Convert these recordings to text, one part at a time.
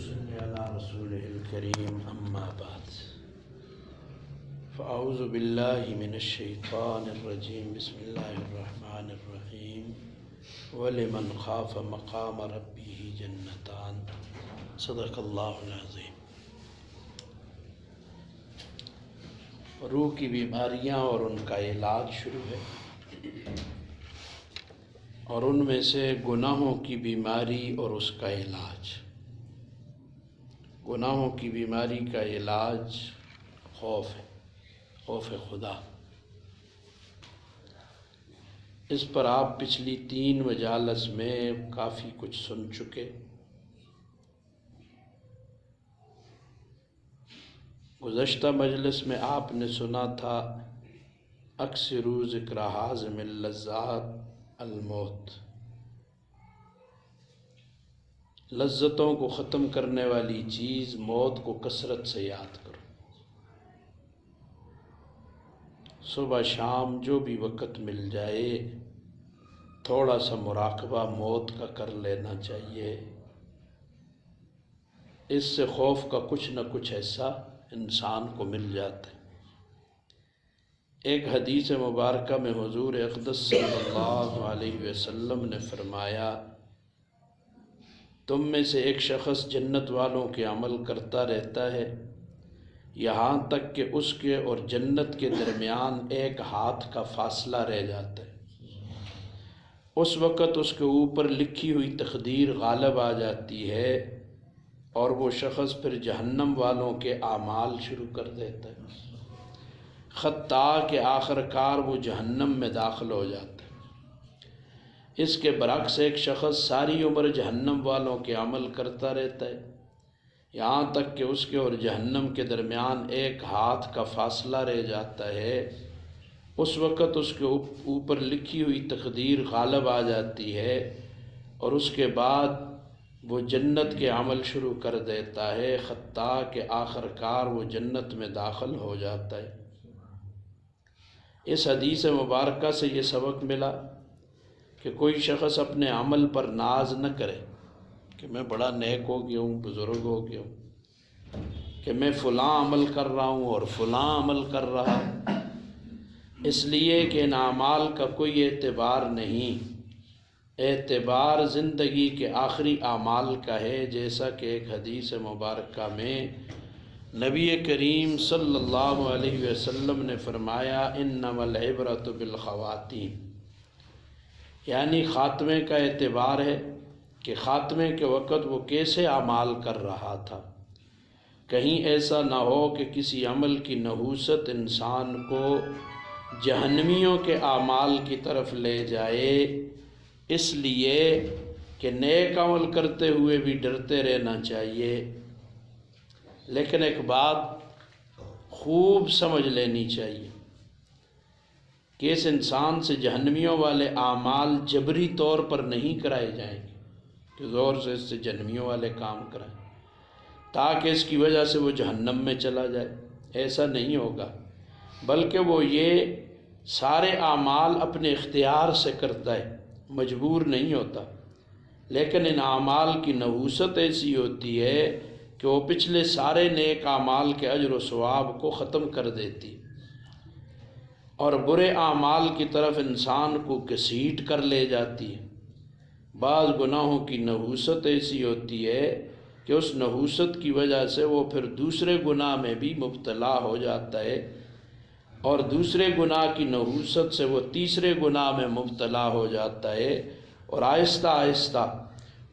صل على رسوله الكريم أما بعد فأعوذ بالله من الشيطان الرجيم بسم الله الرحمن الرحيم ولمن خاف مقام ربه جنتان صدق اللہ العظیم۔ روح کی بیماریاں اور ان کا علاج شروع ہے، اور ان میں سے گناہوں کی بیماری اور اس کا علاج۔ گناہوں کی بیماری کا علاج خوف ہے، خوف خدا۔ اس پر آپ پچھلی 3 مجالس میں کافی کچھ سن چکے۔ گزشتہ مجلس میں آپ نے سنا تھا اکثروا ذکر حازم اللذات الموت، لذتوں کو ختم کرنے والی چیز موت کو کثرت سے یاد کرو۔ صبح شام جو بھی وقت مل جائے تھوڑا سا مراقبہ موت کا کر لینا چاہیے۔ اس سے خوف کا کچھ نہ کچھ ایسا انسان کو مل جاتا ہے۔ ایک حدیث مبارکہ میں حضور اقدس صلی اللہ علیہ وسلم نے فرمایا، تم میں سے ایک شخص جنت والوں کے عمل کرتا رہتا ہے یہاں تک کہ اس کے اور جنت کے درمیان ایک ہاتھ کا فاصلہ رہ جاتا ہے۔ اس وقت اس کے اوپر لکھی ہوئی تقدیر غالب آ جاتی ہے اور وہ شخص پھر جہنم والوں کے اعمال شروع کر دیتا ہے، حتیٰ کہ آخر کار وہ جہنم میں داخل ہو جاتا ہے۔ اس کے برعکس ایک شخص ساری عمر جہنم والوں کے عمل کرتا رہتا ہے یہاں تک کہ اس کے اور جہنم کے درمیان ایک ہاتھ کا فاصلہ رہ جاتا ہے۔ اس وقت اس کے اوپر لکھی ہوئی تقدیر غالب آ جاتی ہے اور اس کے بعد وہ جنت کے عمل شروع کر دیتا ہے، حتیٰ کہ آخر کار وہ جنت میں داخل ہو جاتا ہے۔ اس حدیث مبارکہ سے یہ سبق ملا کہ کوئی شخص اپنے عمل پر ناز نہ کرے کہ میں بڑا نیک ہو گیا ہوں، بزرگ ہو گیا ہوں، کہ میں فلاں عمل کر رہا ہوں اور فلاں عمل کر رہا ہوں، اس لیے کہ ان اعمال کا کوئی اعتبار نہیں۔ اعتبار زندگی کے آخری اعمال کا ہے، جیسا کہ ایک حدیث مبارکہ میں نبی کریم صلی اللہ علیہ وسلم نے فرمایا، انما العبرۃ بالخواتیم، یعنی خاتمے کا اعتبار ہے کہ خاتمے کے وقت وہ کیسے اعمال کر رہا تھا۔ کہیں ایسا نہ ہو کہ کسی عمل کی نحوست انسان کو جہنمیوں کے اعمال کی طرف لے جائے، اس لیے کہ نیک عمل کرتے ہوئے بھی ڈرتے رہنا چاہیے۔ لیکن ایک بات خوب سمجھ لینی چاہیے کہ اس انسان سے جہنمیوں والے اعمال جبری طور پر نہیں کرائے جائیں گے کہ زور سے اس سے جہنمیوں والے کام کرائیں تاکہ اس کی وجہ سے وہ جہنم میں چلا جائے، ایسا نہیں ہوگا، بلکہ وہ یہ سارے اعمال اپنے اختیار سے کرتا ہے، مجبور نہیں ہوتا، لیکن ان اعمال کی نحوست ایسی ہوتی ہے کہ وہ پچھلے سارے نیک اعمال کے اجر و ثواب کو ختم کر دیتی اور برے اعمال کی طرف انسان کو گھسیٹ کر لے جاتی ہے۔ بعض گناہوں کی نحوست ایسی ہوتی ہے کہ اس نحوست کی وجہ سے وہ پھر دوسرے گناہ میں بھی مبتلا ہو جاتا ہے اور دوسرے گناہ کی نحوست سے وہ تیسرے گناہ میں مبتلا ہو جاتا ہے، اور آہستہ آہستہ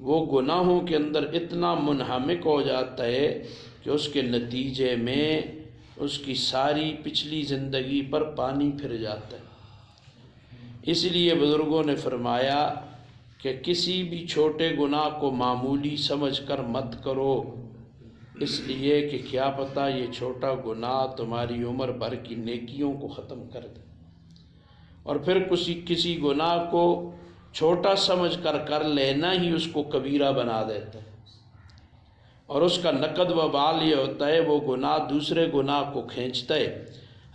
وہ گناہوں کے اندر اتنا منہمک ہو جاتا ہے کہ اس کے نتیجے میں اس کی ساری پچھلی زندگی پر پانی پھر جاتا ہے۔ اس لیے بزرگوں نے فرمایا کہ کسی بھی چھوٹے گناہ کو معمولی سمجھ کر مت کرو، اس لیے کہ کیا پتہ یہ چھوٹا گناہ تمہاری عمر بھر کی نیکیوں کو ختم کر دے، اور پھر کسی گناہ کو چھوٹا سمجھ کر لینا ہی اس کو کبیرہ بنا دیتا ہے، اور اس کا نقد وبال یہ ہوتا ہے وہ گناہ دوسرے گناہ کو کھینچتا ہے،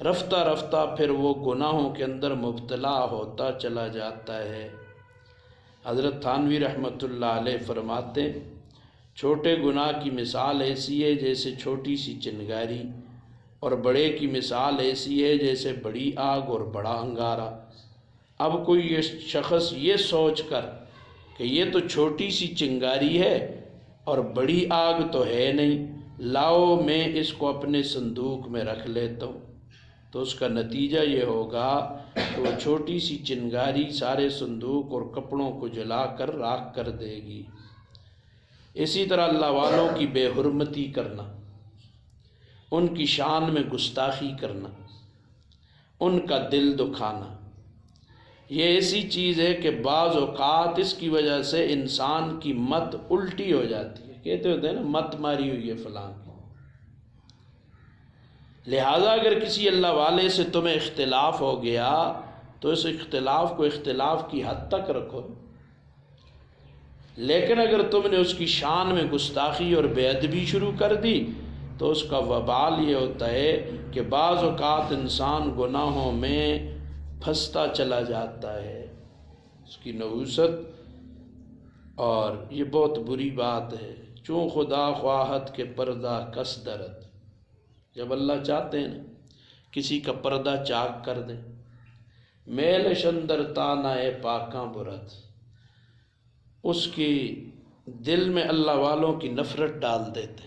رفتہ رفتہ پھر وہ گناہوں کے اندر مبتلا ہوتا چلا جاتا ہے۔ حضرت تھانوی رحمۃ اللہ علیہ فرماتے چھوٹے گناہ کی مثال ایسی ہے جیسے چھوٹی سی چنگاری، اور بڑے کی مثال ایسی ہے جیسے بڑی آگ اور بڑا انگارہ۔ اب کوئی یہ شخص یہ سوچ کر کہ یہ تو چھوٹی سی چنگاری ہے اور بڑی آگ تو ہے نہیں، لاؤ میں اس کو اپنے صندوق میں رکھ لیتا ہوں، تو اس کا نتیجہ یہ ہوگا کہ وہ چھوٹی سی چنگاری سارے صندوق اور کپڑوں کو جلا کر راکھ کر دے گی۔ اسی طرح اللہ والوں کی بے حرمتی کرنا، ان کی شان میں گستاخی کرنا، ان کا دل دکھانا، یہ ایسی چیز ہے کہ بعض اوقات اس کی وجہ سے انسان کی مت الٹی ہو جاتی ہے۔ کہتے ہوتے ہیں نا مت ماری ہوئی ہے فلاں کی۔ لہٰذا اگر کسی اللہ والے سے تمہیں اختلاف ہو گیا تو اس اختلاف کو اختلاف کی حد تک رکھو، لیکن اگر تم نے اس کی شان میں گستاخی اور بے ادبی شروع کر دی تو اس کا وبال یہ ہوتا ہے کہ بعض اوقات انسان گناہوں میں پھنستا چلا جاتا ہے، اس کی نحوست، اور یہ بہت بری بات ہے۔ چوں خدا خواہت کے پردہ کس درد، جب اللہ چاہتے ہیں نا کسی کا پردہ چاک کر دیں، میل شندر تانہ پاکاں برد، اس کی دل میں اللہ والوں کی نفرت ڈال دیتے،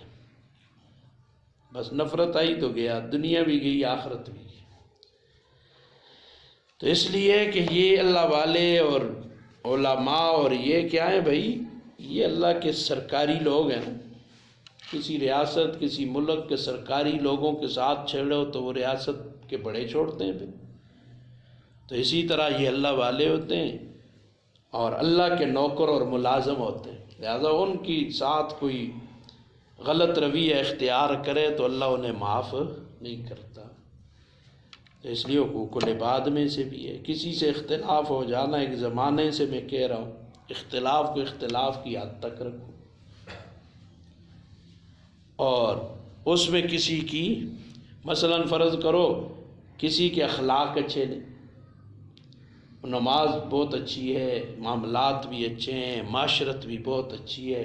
بس نفرت آئی تو گیا، دنیا بھی گئی آخرت بھی گئی۔ تو اس لیے کہ یہ اللہ والے اور علماء اور یہ کیا ہے بھائی، یہ اللہ کے سرکاری لوگ ہیں نا، کسی ریاست کسی ملک کے سرکاری لوگوں کے ساتھ چھیڑو تو وہ ریاست کے بڑے چھوڑتے ہیں پھر، تو اسی طرح یہ اللہ والے ہوتے ہیں اور اللہ کے نوکر اور ملازم ہوتے ہیں، لہذا ان کی ساتھ کوئی غلط رویہ اختیار کرے تو اللہ انہیں معاف نہیں کرتا۔ تو اس لیے حقوق العباد میں سے بھی ہے، کسی سے اختلاف ہو جانا ایک زمانے سے میں کہہ رہا ہوں، اختلاف کو اختلاف کی حد تک رکھو، اور اس میں کسی کی مثلا فرض کرو کسی کے اخلاق اچھے نہیں، نماز بہت اچھی ہے، معاملات بھی اچھے ہیں، معاشرت بھی بہت اچھی ہے،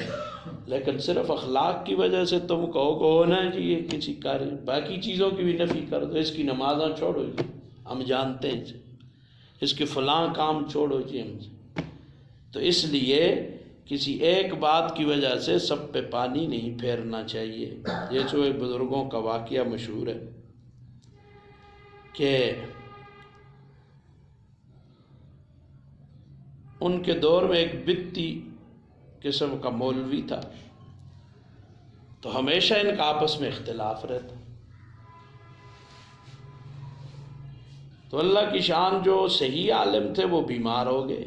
لیکن صرف اخلاق کی وجہ سے تم کہو کہ ہونا جی یہ کسی کاری، باقی چیزوں کی بھی نفی کر دو، اس کی نمازاں چھوڑو جی ہم جانتے ہیں جی، اس کے فلاں کام چھوڑو جی ہم جی۔ تو اس لیے کسی ایک بات کی وجہ سے سب پہ پانی نہیں پھیرنا چاہیے۔ جیسے ایک بزرگوں کا واقعہ مشہور ہے کہ ان کے دور میں ایک بدتی قسم کا مولوی تھا، تو ہمیشہ ان کا آپس میں اختلاف رہتا، تو اللہ کی شان جو صحیح عالم تھے وہ بیمار ہو گئے،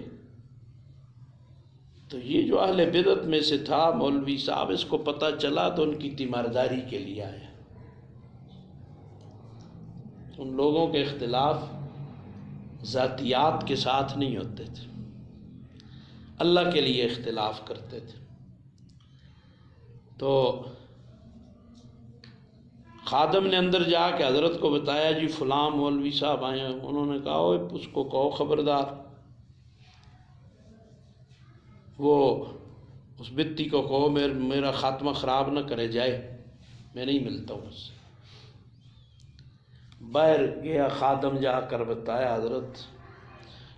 تو یہ جو اہل بدعت میں سے تھا مولوی صاحب، اس کو پتہ چلا تو ان کی تیمارداری کے لیے آیا۔ ان لوگوں کے اختلاف ذاتیات کے ساتھ نہیں ہوتے تھے، اللہ کے لیے اختلاف کرتے تھے۔ تو خادم نے اندر جا کے حضرت کو بتایا جی فلاں مولوی صاحب آئے ہیں، انہوں نے کہا اس کو کہو خبردار، وہ اس بدتی کو کہو میرا خاتمہ خراب نہ کرے جائے، میں نہیں ملتا ہوں اس سے۔ باہر گیا خادم، جا کر بتایا حضرت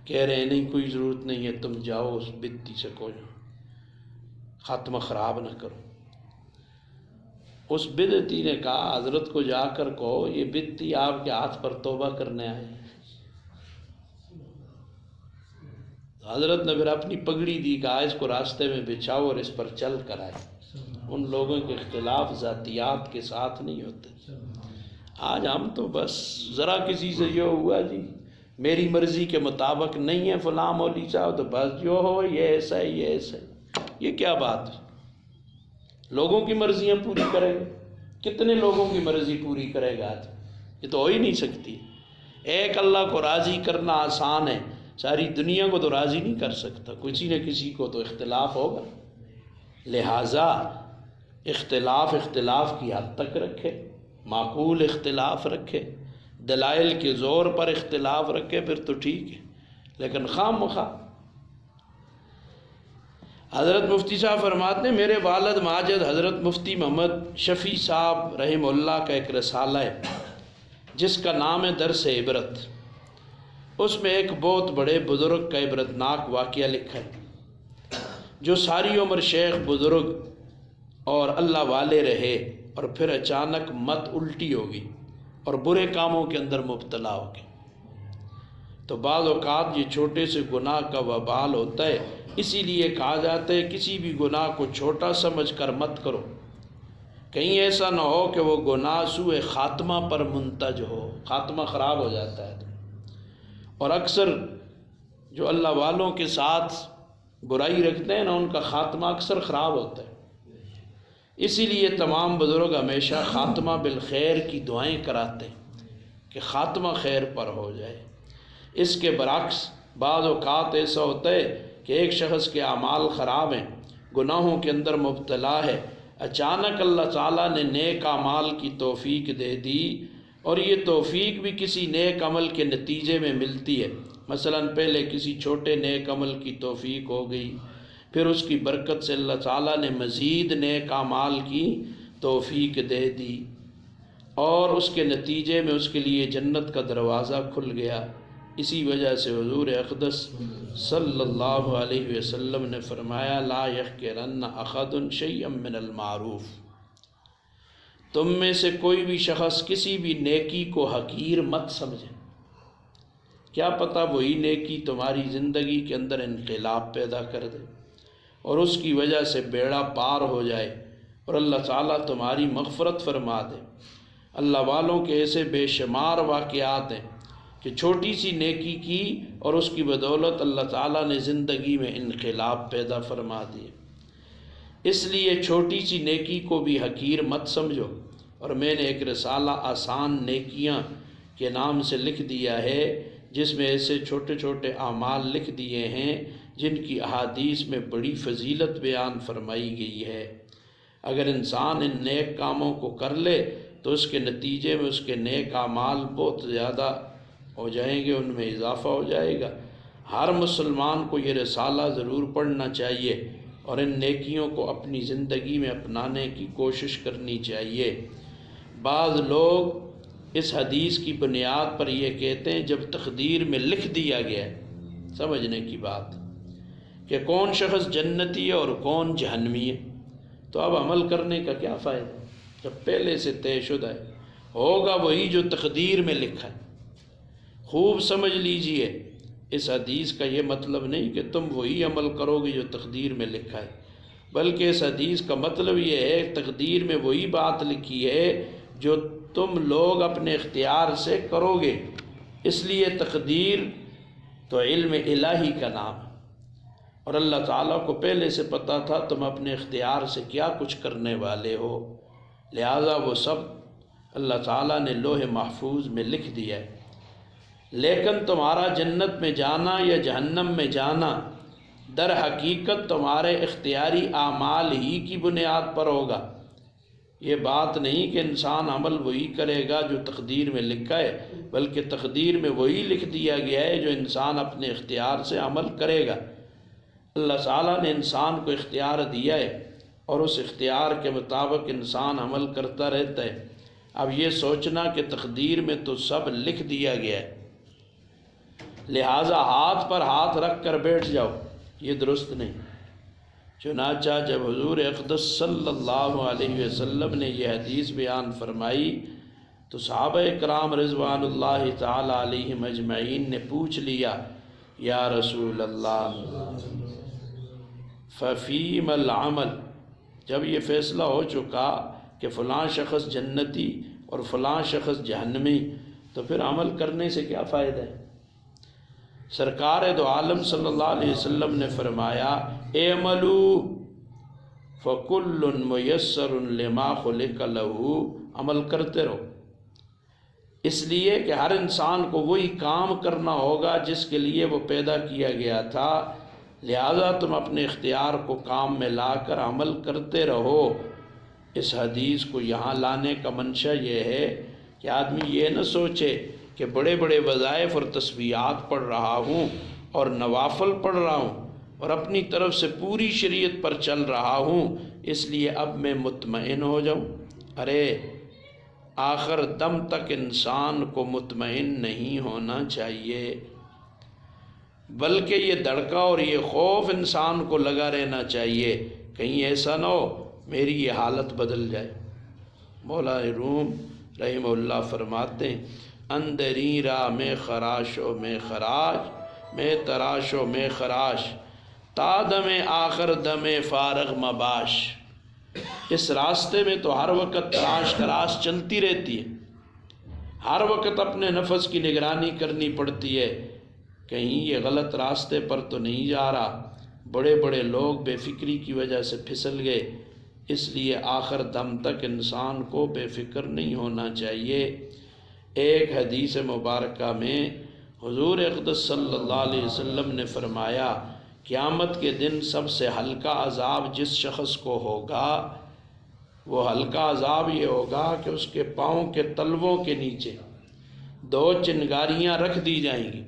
کہہ رہے ہیں نہیں کوئی ضرورت نہیں ہے، تم جاؤ اس بدتی سے کوئی خاتمہ خراب نہ کرو۔ اس بدعتی نے کہا حضرت کو جا کر کہو یہ بدعتی آپ کے ہاتھ پر توبہ کرنے آئے۔ حضرت نے پھر اپنی پگڑی دی، کہا اس کو راستے میں بچھاؤ اور اس پر چل کر آئے۔ ان لوگوں کے اختلاف ذاتیات کے ساتھ نہیں ہوتے۔ آج ہم تو بس ذرا کسی سے یہ ہوا جی میری مرضی کے مطابق نہیں ہے فلاں مولوی صاحب، تو بس جو ہو یہ ایسا ہے یہ ایسا ہے۔ یہ کیا بات ہے؟ لوگوں کی مرضیاں پوری کرے گا؟ کتنے لوگوں کی مرضی پوری کرے گا آج؟ یہ تو ہو ہی نہیں سکتی۔ ایک اللہ کو راضی کرنا آسان ہے، ساری دنیا کو تو راضی نہیں کر سکتا، کسی نہ کسی کو تو اختلاف ہوگا۔ لہٰذا اختلاف کی حد تک رکھے، معقول اختلاف رکھے، دلائل کے زور پر اختلاف رکھے، پھر تو ٹھیک ہے، لیکن خواہ مخواہ حضرت مفتی صاحب فرماتے ہیں میرے والد ماجد حضرت مفتی محمد شفیع صاحب رحمہ اللہ کا ایک رسالہ ہے جس کا نام ہے درس عبرت. اس میں ایک بہت بڑے بزرگ کا عبرتناک واقعہ لکھا ہے جو ساری عمر شیخ بزرگ اور اللہ والے رہے اور پھر اچانک مت الٹی ہوگی اور برے کاموں کے اندر مبتلا ہو گئے. تو بعض اوقات یہ چھوٹے سے گناہ کا وبال ہوتا ہے، اسی لیے کہا جاتا ہے کسی بھی گناہ کو چھوٹا سمجھ کر مت کرو، کہیں ایسا نہ ہو کہ وہ گناہ سوء خاتمہ پر منتج ہو، خاتمہ خراب ہو جاتا ہے. اور اکثر جو اللہ والوں کے ساتھ برائی رکھتے ہیں نا، ان کا خاتمہ اکثر خراب ہوتا ہے. اسی لیے تمام بزرگ ہمیشہ خاتمہ بالخیر کی دعائیں کراتے ہیں کہ خاتمہ خیر پر ہو جائے. اس کے برعکس بعض اوقات ایسا ہوتا ہے کہ ایک شخص کے اعمال خراب ہیں، گناہوں کے اندر مبتلا ہے، اچانک اللہ تعالیٰ نے نیک اعمال کی توفیق دے دی، اور یہ توفیق بھی کسی نیک عمل کے نتیجے میں ملتی ہے. مثلا پہلے کسی چھوٹے نیک عمل کی توفیق ہو گئی، پھر اس کی برکت سے اللہ تعالیٰ نے مزید نیک اعمال کی توفیق دے دی، اور اس کے نتیجے میں اس کے لیے جنت کا دروازہ کھل گیا. اسی وجہ سے حضور اقدس صلی اللہ علیہ وسلم نے فرمایا لا یحقرن احد شیئا من المعروف، تم میں سے کوئی بھی شخص کسی بھی نیکی کو حقیر مت سمجھے. کیا پتہ وہی نیکی تمہاری زندگی کے اندر انقلاب پیدا کر دے اور اس کی وجہ سے بیڑا پار ہو جائے اور اللہ تعالیٰ تمہاری مغفرت فرما دے. اللہ والوں کے ایسے بے شمار واقعات ہیں کہ چھوٹی سی نیکی کی اور اس کی بدولت اللہ تعالیٰ نے زندگی میں انقلاب پیدا فرما دیے. اس لیے چھوٹی سی نیکی کو بھی حقیر مت سمجھو. اور میں نے ایک رسالہ آسان نیکیاں کے نام سے لکھ دیا ہے جس میں ایسے چھوٹے چھوٹے اعمال لکھ دیے ہیں جن کی احادیث میں بڑی فضیلت بیان فرمائی گئی ہے. اگر انسان ان نیک کاموں کو کر لے تو اس کے نتیجے میں اس کے نیک اعمال بہت زیادہ ہو جائیں گے، ان میں اضافہ ہو جائے گا. ہر مسلمان کو یہ رسالہ ضرور پڑھنا چاہیے اور ان نیکیوں کو اپنی زندگی میں اپنانے کی کوشش کرنی چاہیے. بعض لوگ اس حدیث کی بنیاد پر یہ کہتے ہیں جب تقدیر میں لکھ دیا گیا ہے، سمجھنے کی بات کہ کون شخص جنتی ہے اور کون جہنمی ہے، تو اب عمل کرنے کا کیا فائدہ جب پہلے سے طے شدہ ہے، ہوگا وہی جو تقدیر میں لکھا ہے. خوب سمجھ لیجئے اس حدیث کا یہ مطلب نہیں کہ تم وہی عمل کرو گے جو تقدیر میں لکھا ہے، بلکہ اس حدیث کا مطلب یہ ہے تقدیر میں وہی بات لکھی ہے جو تم لوگ اپنے اختیار سے کرو گے. اس لیے تقدیر تو علم الہی کا نام ہے، اور اللہ تعالیٰ کو پہلے سے پتہ تھا تم اپنے اختیار سے کیا کچھ کرنے والے ہو، لہذا وہ سب اللہ تعالیٰ نے لوح محفوظ میں لکھ دیا ہے. لیکن تمہارا جنت میں جانا یا جہنم میں جانا در حقیقت تمہارے اختیاری اعمال ہی کی بنیاد پر ہوگا. یہ بات نہیں کہ انسان عمل وہی کرے گا جو تقدیر میں لکھا ہے، بلکہ تقدیر میں وہی لکھ دیا گیا ہے جو انسان اپنے اختیار سے عمل کرے گا. اللہ تعالیٰ نے انسان کو اختیار دیا ہے اور اس اختیار کے مطابق انسان عمل کرتا رہتا ہے. اب یہ سوچنا کہ تقدیر میں تو سب لکھ دیا گیا ہے لہٰذا ہاتھ پر ہاتھ رکھ کر بیٹھ جاؤ، یہ درست نہیں. چنانچہ جب حضور اقدس صلی اللہ علیہ وسلم نے یہ حدیث بیان فرمائی تو صحابہ کرام رضوان اللہ تعالی علیہم اجمعین نے پوچھ لیا یا رسول اللہ ففیم العمل. جب یہ فیصلہ ہو چکا کہ فلاں شخص جنتی اور فلاں شخص جہنمی، تو پھر عمل کرنے سے کیا فائدہ ہے؟ سرکار دو عالم صلی اللہ علیہ وسلم نے فرمایا اعملوا فکل میسر لما خلق لہ، عمل کرتے رہو، اس لیے کہ ہر انسان کو وہی کام کرنا ہوگا جس کے لیے وہ پیدا کیا گیا تھا، لہذا تم اپنے اختیار کو کام میں لا کر عمل کرتے رہو. اس حدیث کو یہاں لانے کا منشا یہ ہے کہ آدمی یہ نہ سوچے کہ بڑے بڑے وظائف اور تسبیحات پڑھ رہا ہوں اور نوافل پڑھ رہا ہوں اور اپنی طرف سے پوری شریعت پر چل رہا ہوں، اس لیے اب میں مطمئن ہو جاؤں۔ ارے آخر دم تک انسان کو مطمئن نہیں ہونا چاہیے، بلکہ یہ دھڑکا اور یہ خوف انسان کو لگا رہنا چاہیے، کہیں ایسا نہ ہو میری یہ حالت بدل جائے۔ مولا روم رحمہ اللہ فرماتے ہیں، اندری راہ میں خراش و میں خراش، میں تراش و میں خراش، تا دم آخر دم فارغ مباش۔ اس راستے میں تو ہر وقت تراش خراش چلتی رہتی ہے، ہر وقت اپنے نفس کی نگرانی کرنی پڑتی ہے، کہیں یہ غلط راستے پر تو نہیں جا رہا۔ بڑے بڑے لوگ بے فکری کی وجہ سے پھسل گئے، اس لیے آخر دم تک انسان کو بے فکر نہیں ہونا چاہیے۔ ایک حدیث مبارکہ میں حضور اقدس صلی اللہ علیہ وسلم نے فرمایا، قیامت کے دن سب سے ہلکا عذاب جس شخص کو ہوگا، وہ ہلکا عذاب یہ ہوگا کہ اس کے پاؤں کے تلووں کے نیچے 2 چنگاریاں رکھ دی جائیں گی،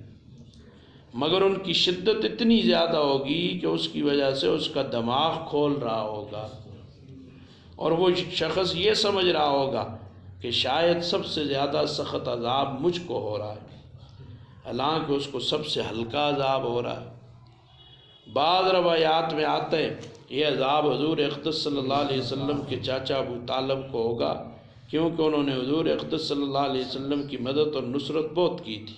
مگر ان کی شدت اتنی زیادہ ہوگی کہ اس کی وجہ سے اس کا دماغ کھول رہا ہوگا، اور وہ شخص یہ سمجھ رہا ہوگا کہ شاید سب سے زیادہ سخت عذاب مجھ کو ہو رہا ہے، حالانکہ اس کو سب سے ہلکا عذاب ہو رہا ہے۔ بعض روایات میں آتا ہے یہ عذاب حضور اقدس صلی اللہ علیہ وسلم کے چاچا ابو طالب کو ہوگا، کیونکہ انہوں نے حضور اقدس صلی اللہ علیہ وسلم کی مدد اور نصرت بہت کی تھی،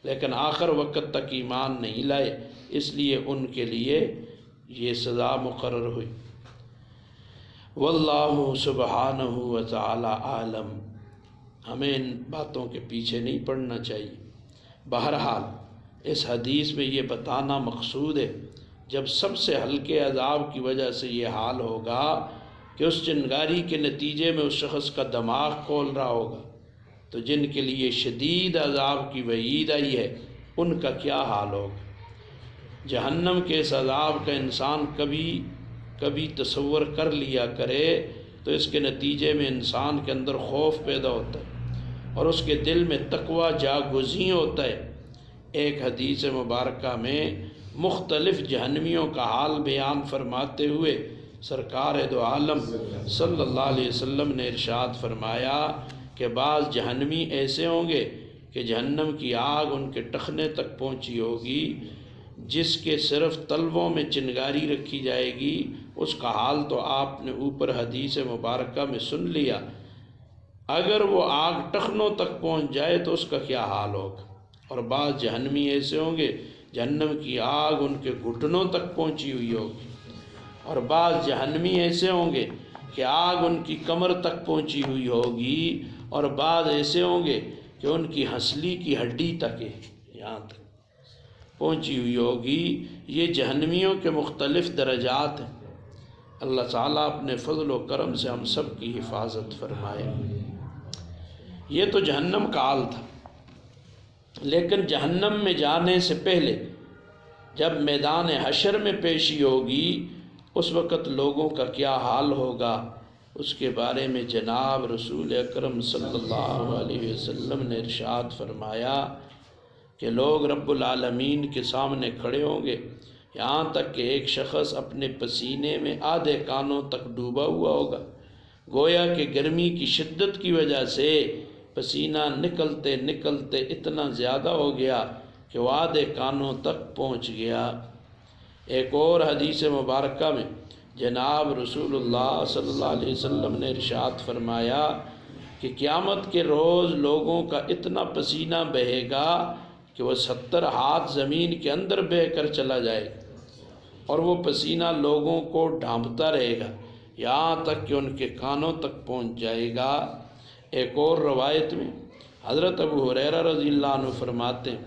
لیکن آخر وقت تک ایمان نہیں لائے، اس لیے ان کے لیے یہ سزا مقرر ہوئی۔ واللہ سبحانہ وتعالی عالم۔ ہمیں ان باتوں کے پیچھے نہیں پڑنا چاہیے۔ بہرحال اس حدیث میں یہ بتانا مقصود ہے، جب سب سے ہلکے عذاب کی وجہ سے یہ حال ہوگا کہ اس چنگاری کے نتیجے میں اس شخص کا دماغ کھول رہا ہوگا، تو جن کے لیے شدید عذاب کی وعید آئی ہے ان کا کیا حال ہوگا۔ جہنم کے اس عذاب کا انسان کبھی تصور کر لیا کرے تو اس کے نتیجے میں انسان کے اندر خوف پیدا ہوتا ہے اور اس کے دل میں تقوی جاگزیں ہوتا ہے۔ ایک حدیث مبارکہ میں مختلف جہنمیوں کا حال بیان فرماتے ہوئے سرکار دو عالم صلی اللہ علیہ وسلم نے ارشاد فرمایا کہ بعض جہنمی ایسے ہوں گے کہ جہنم کی آگ ان کے ٹخنے تک پہنچی ہوگی، جس کے صرف تلووں میں چنگاری رکھی جائے گی، اس کا حال تو آپ نے اوپر حدیث مبارکہ میں سن لیا، اگر وہ آگ ٹخنوں تک پہنچ جائے تو اس کا کیا حال ہوگا۔ اور بعض جہنمی ایسے ہوں گے جہنم کی آگ ان کے گھٹنوں تک پہنچی ہوئی ہوگی، اور بعض جہنمی ایسے ہوں گے کہ آگ ان کی کمر تک پہنچی ہوئی ہوگی، اور بعض ایسے ہوں گے کہ ان کی ہنسلی کی ہڈی تک یہاں تک پہنچی ہوئی ہوگی۔ یہ جہنمیوں کے مختلف درجات ہیں۔ اللہ تعالیٰ اپنے فضل و کرم سے ہم سب کی حفاظت فرمائے۔ یہ تو جہنم کا حال تھا، لیکن جہنم میں جانے سے پہلے جب میدان حشر میں پیشی ہوگی اس وقت لوگوں کا کیا حال ہوگا، اس کے بارے میں جناب رسول اکرم صلی اللہ علیہ وسلم نے ارشاد فرمایا کہ لوگ رب العالمین کے سامنے کھڑے ہوں گے، یہاں تک کہ ایک شخص اپنے پسینے میں آدھے کانوں تک ڈوبا ہوا ہوگا، گویا کہ گرمی کی شدت کی وجہ سے پسینہ نکلتے نکلتے اتنا زیادہ ہو گیا کہ وہ آدھے کانوں تک پہنچ گیا۔ ایک اور حدیث مبارکہ میں جناب رسول اللہ صلی اللہ علیہ وسلم نے ارشاد فرمایا کہ قیامت کے روز لوگوں کا اتنا پسینہ بہے گا کہ وہ 70 ہاتھ زمین کے اندر بہہ کر چلا جائے گا، اور وہ پسینہ لوگوں کو ڈھانپتا رہے گا یہاں تک کہ ان کے کانوں تک پہنچ جائے گا۔ ایک اور روایت میں حضرت ابو ہریرہ رضی اللہ عنہ فرماتے ہیں،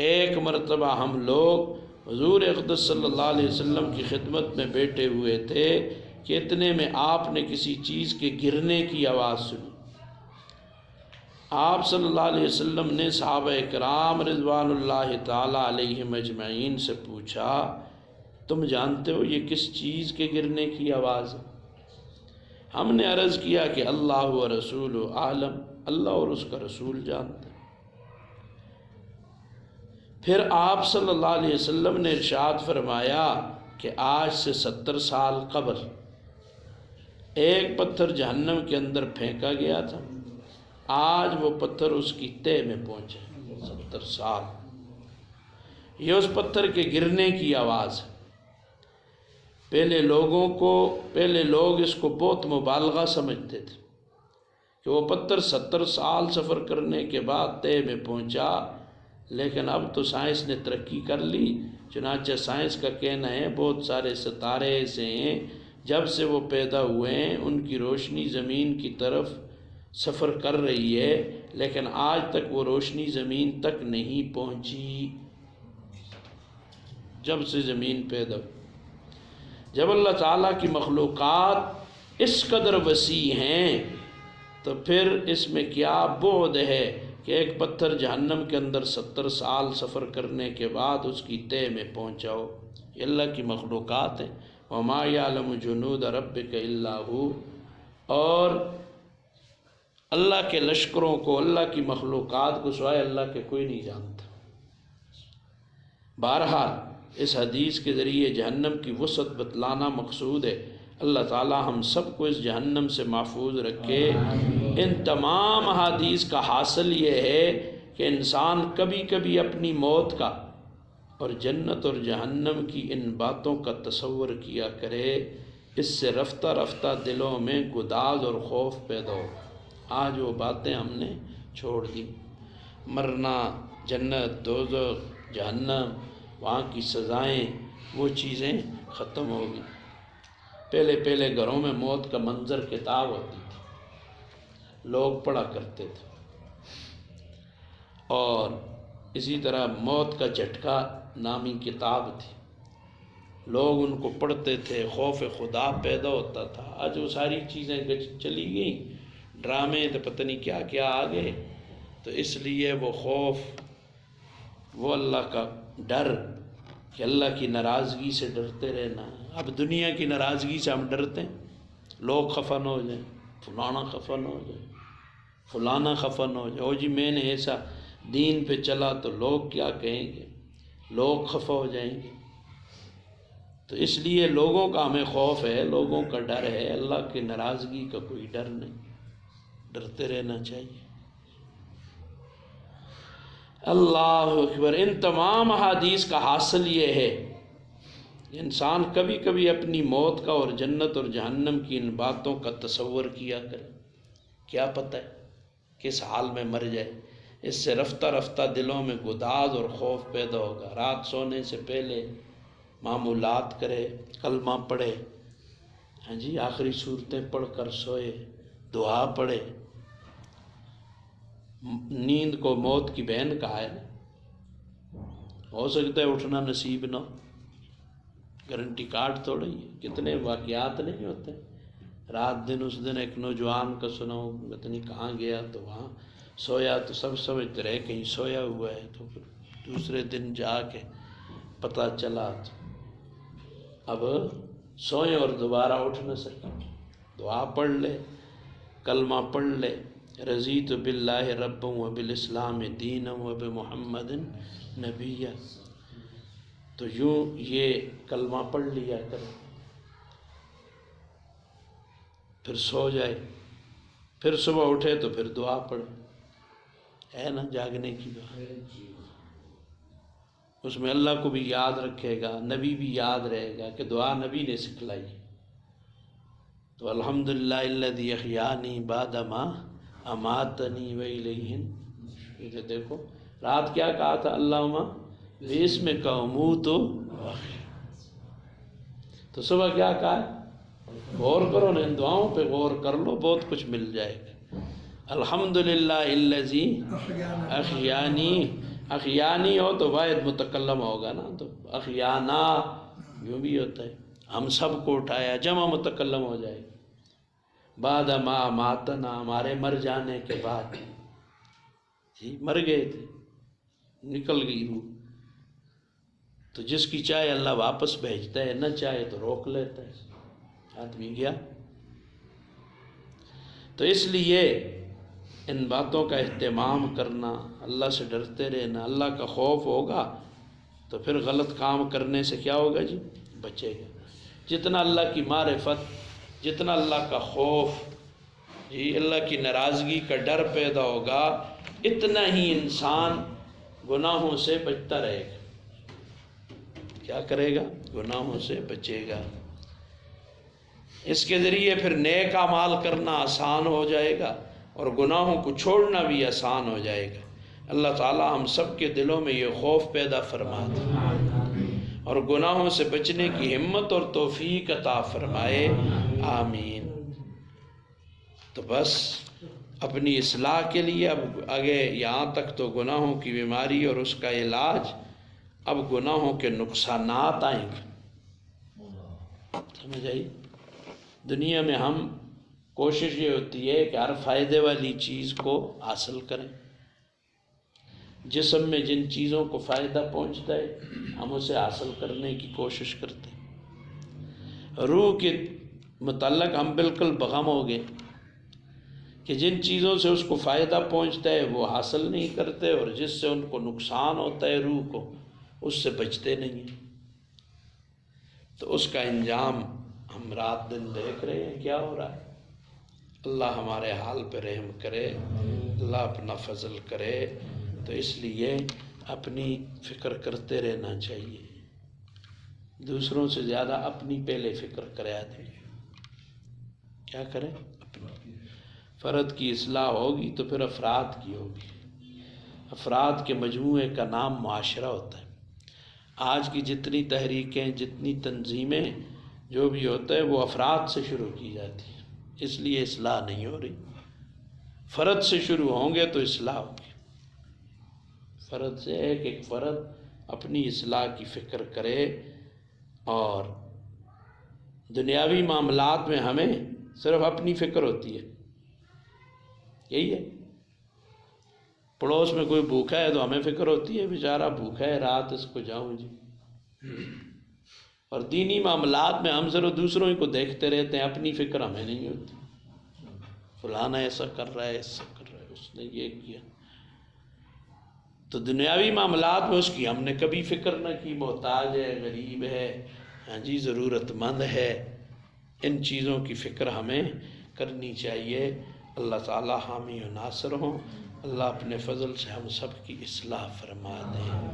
ایک مرتبہ ہم لوگ حضور اقدس صلی اللہ علیہ وسلم کی خدمت میں بیٹھے ہوئے تھے کہ اتنے میں آپ نے کسی چیز کے گرنے کی آواز سنی۔ آپ صلی اللہ علیہ وسلم نے صحابہ کرام رضوان اللہ تعالی علیہم اجمعین سے پوچھا، تم جانتے ہو یہ کس چیز کے گرنے کی آواز ہے؟ ہم نے عرض کیا کہ اللہ و رسول عالم، اللہ اور اس کا رسول جانتے۔ پھر آپ صلی اللہ علیہ وسلم نے ارشاد فرمایا کہ آج سے 70 سال قبل ایک پتھر جہنم کے اندر پھینکا گیا تھا، آج وہ پتھر اس کی تہہ میں پہنچے۔ 70 سال یہ اس پتھر کے گرنے کی آواز ہے۔ پہلے لوگ اس کو بہت مبالغہ سمجھتے تھے کہ وہ پتھر 70 سال سفر کرنے کے بعد تہہ میں پہنچا، لیکن اب تو سائنس نے ترقی کر لی، چنانچہ سائنس کا کہنا ہے بہت سارے ستارے ایسے ہیں جب سے وہ پیدا ہوئے ہیں ان کی روشنی زمین کی طرف سفر کر رہی ہے، لیکن آج تک وہ روشنی زمین تک نہیں پہنچی۔ جب سے زمین پیدا ہوئی، جب اللہ تعالیٰ کی مخلوقات اس قدر وسیع ہیں تو پھر اس میں کیا بعد ہے کہ ایک پتھر جہنم کے اندر 70 سال سفر کرنے کے بعد اس کی تہہ میں پہنچاؤ۔ یہ اللہ کی مخلوقات ہیں۔ وَمَا يَعْلَمُ جُنُودَ رَبِّكَ إِلَّا هُوَ، اور اللہ کے لشکروں کو، اللہ کی مخلوقات کو سوائے اللہ کے کوئی نہیں جانتا۔ بہرحال اس حدیث کے ذریعے جہنم کی وسعت بتلانا مقصود ہے۔ اللہ تعالی ہم سب کو اس جہنم سے محفوظ رکھے۔ ان تمام احادیث کا حاصل یہ ہے کہ انسان کبھی کبھی اپنی موت کا اور جنت اور جہنم کی ان باتوں کا تصور کیا کرے، اس سے رفتہ رفتہ دلوں میں گداز اور خوف پیدا ہو۔ آج وہ باتیں ہم نے چھوڑ دی، مرنا، جنت، دوزخ، جہنم، وہاں کی سزائیں، وہ چیزیں ختم ہو گئی۔ پہلے گھروں میں موت کا منظر کتاب ہوتی تھی، لوگ پڑھا کرتے تھے، اور اسی طرح موت کا جھٹکا نامی کتاب تھی، لوگ ان کو پڑھتے تھے، خوف خدا پیدا ہوتا تھا۔ آج وہ ساری چیزیں چلی گئیں، ڈرامے تو پتہ نہیں کیا کیا آ گئے، تو اس لیے وہ خوف، وہ اللہ کا ڈر کہ اللہ کی ناراضگی سے ڈرتے رہنا۔ اب دنیا کی ناراضگی سے ہم ڈرتے ہیں، لوگ خفا نہ ہو جائیں، فلانا خفا نہ ہو جائے، فلانا خفا نہ ہو جائے، او جی میں نے ایسا دین پہ چلا تو لوگ کیا کہیں گے، لوگ خفا ہو جائیں گے۔ تو اس لیے لوگوں کا ہمیں خوف ہے، لوگوں کا ڈر ہے، اللہ کی ناراضگی کا کوئی ڈر نہیں، ڈرتے رہنا چاہیے۔ اللہ اکبر۔ ان تمام احادیث کا حاصل یہ ہے، انسان کبھی کبھی اپنی موت کا اور جنت اور جہنم کی ان باتوں کا تصور کیا کرے، کیا پتہ ہے کس حال میں مر جائے، اس سے رفتہ رفتہ دلوں میں گداز اور خوف پیدا ہوگا۔ رات سونے سے پہلے معمولات کرے، کلمہ پڑھے، ہاں جی، آخری صورتیں پڑھ کر سوئے، دعا پڑھے۔ نیند کو موت کی بہن کہا ہے، ہو سکتا ہے اٹھنا نصیب نہ ہو، گارنٹی کارڈ تھوڑا ہی ہے۔ کتنے واقعات نہیں ہوتے، رات دن اس دن ایک نوجوان کا سناؤ، پتہ نہیں کہاں گیا تو وہاں سویا، تو سب سمجھتے رہے کہیں سویا ہوا ہے، تو پھر دوسرے دن جا کے پتہ چلا تو اب سوئیں اور دوبارہ اٹھ نہ سکے۔ دعا پڑھ لے، کلمہ پڑھ لے، رضیت باللہ ربا وبالاسلام دینا وبمحمد نبیا، تو یوں یہ کلمہ پڑھ لیا کرے، پھر سو جائے، پھر صبح اٹھے تو پھر دعا پڑھے، ہے نا جاگنے کی بات۔ اس میں اللہ کو بھی یاد رکھے گا، نبی بھی یاد رہے گا کہ دعا نبی نے سکھلائی۔ تو الحمدللہ الذی احیانی بعد ما اماتنی والیہ، یہ دیکھو رات کیا کہا تھا، اللہم باسمک اموت واحیا، تو صبح کیا کہا ہے، غور کرو نا، ان دعاؤں پہ غور کر لو، بہت کچھ مل جائے گا۔ الحمدللہ الذی احیانی، احیانی ہو تو واحد متکلم ہوگا نا، تو احیانا یوں بھی ہوتا ہے، ہم سب کو اٹھایا، جمع متکلم ہو جائے گا۔ بعد ما ماتنا، ہمارے مر جانے کے بعد، جی مر گئے تھے، نکل گئی روح، تو جس کی چاہے اللہ واپس بھیجتا ہے، نہ چاہے تو روک لیتا ہے، آدمی گیا۔ تو اس لیے ان باتوں کا اہتمام کرنا، اللہ سے ڈرتے رہنا، اللہ کا خوف ہوگا تو پھر غلط کام کرنے سے کیا ہوگا جی؟ بچے گا۔ جتنا اللہ کی معرفت، جتنا اللہ کا خوف، جی اللہ کی ناراضگی کا ڈر پیدا ہوگا، اتنا ہی انسان گناہوں سے بچتا رہے گا۔ کیا کرے گا؟ گناہوں سے بچے گا۔ اس کے ذریعے پھر نیک اعمال کرنا آسان ہو جائے گا اور گناہوں کو چھوڑنا بھی آسان ہو جائے گا۔ اللہ تعالی ہم سب کے دلوں میں یہ خوف پیدا فرما دے اور گناہوں سے بچنے کی ہمت اور توفیق عطا فرمائے، آمین۔ تو بس اپنی اصلاح کے لیے اب آگے یہاں تک تو گناہوں کی بیماری اور اس کا علاج، اب گناہوں کے نقصانات آئیں گے، سمجھ آئی؟ دنیا میں ہم کوشش یہ ہوتی ہے کہ ہر فائدے والی چیز کو حاصل کریں۔ جسم میں جن چیزوں کو فائدہ پہنچتا ہے ہم اسے حاصل کرنے کی کوشش کرتے ہیں۔ روح کے متعلق ہم بالکل بغم ہو گئے کہ جن چیزوں سے اس کو فائدہ پہنچتا ہے وہ حاصل نہیں کرتے، اور جس سے ان کو نقصان ہوتا ہے روح کو، اس سے بچتے نہیں ہیں۔ تو اس کا انجام ہم رات دن دیکھ رہے ہیں کیا ہو رہا ہے۔ اللہ ہمارے حال پہ رحم کرے، اللہ اپنا فضل کرے۔ تو اس لیے اپنی فکر کرتے رہنا چاہیے، دوسروں سے زیادہ اپنی پہلے فکر کرے آدمی۔ کیا کریں؟ اپنی فرد کی اصلاح ہوگی تو پھر افراد کی ہوگی۔ افراد کے مجموعے کا نام معاشرہ ہوتا ہے۔ آج کی جتنی تحریکیں، جتنی تنظیمیں، جو بھی ہوتا ہے وہ افراد سے شروع کی جاتی ہے، اس لیے اصلاح نہیں ہو رہی۔ فرد سے شروع ہوں گے تو اصلاح ہوگی۔ فرد سے ایک ایک فرد اپنی اصلاح کی فکر کرے، اور دنیاوی معاملات میں ہمیں صرف اپنی فکر ہوتی ہے، یہی ہے۔ پڑوس میں کوئی بھوکا ہے تو ہمیں فکر ہوتی ہے بیچارہ بھوکا ہے، رات اس کو جاؤں جی۔ اور دینی معاملات میں ہم صرف دوسروں کو دیکھتے رہتے ہیں، اپنی فکر ہمیں نہیں ہوتی۔ فلانا ایسا کر رہا ہے، ایسا کر رہا ہے، اس نے یہ کیا۔ تو دنیاوی معاملات میں اس کی ہم نے کبھی فکر نہ کی، محتاج ہے، غریب ہے، ہاں جی ضرورت مند ہے۔ ان چیزوں کی فکر ہمیں کرنی چاہیے۔ اللہ تعالی حامی و ناصر ہوں۔ اللہ اپنے فضل سے ہم سب کی اصلاح فرما دیں۔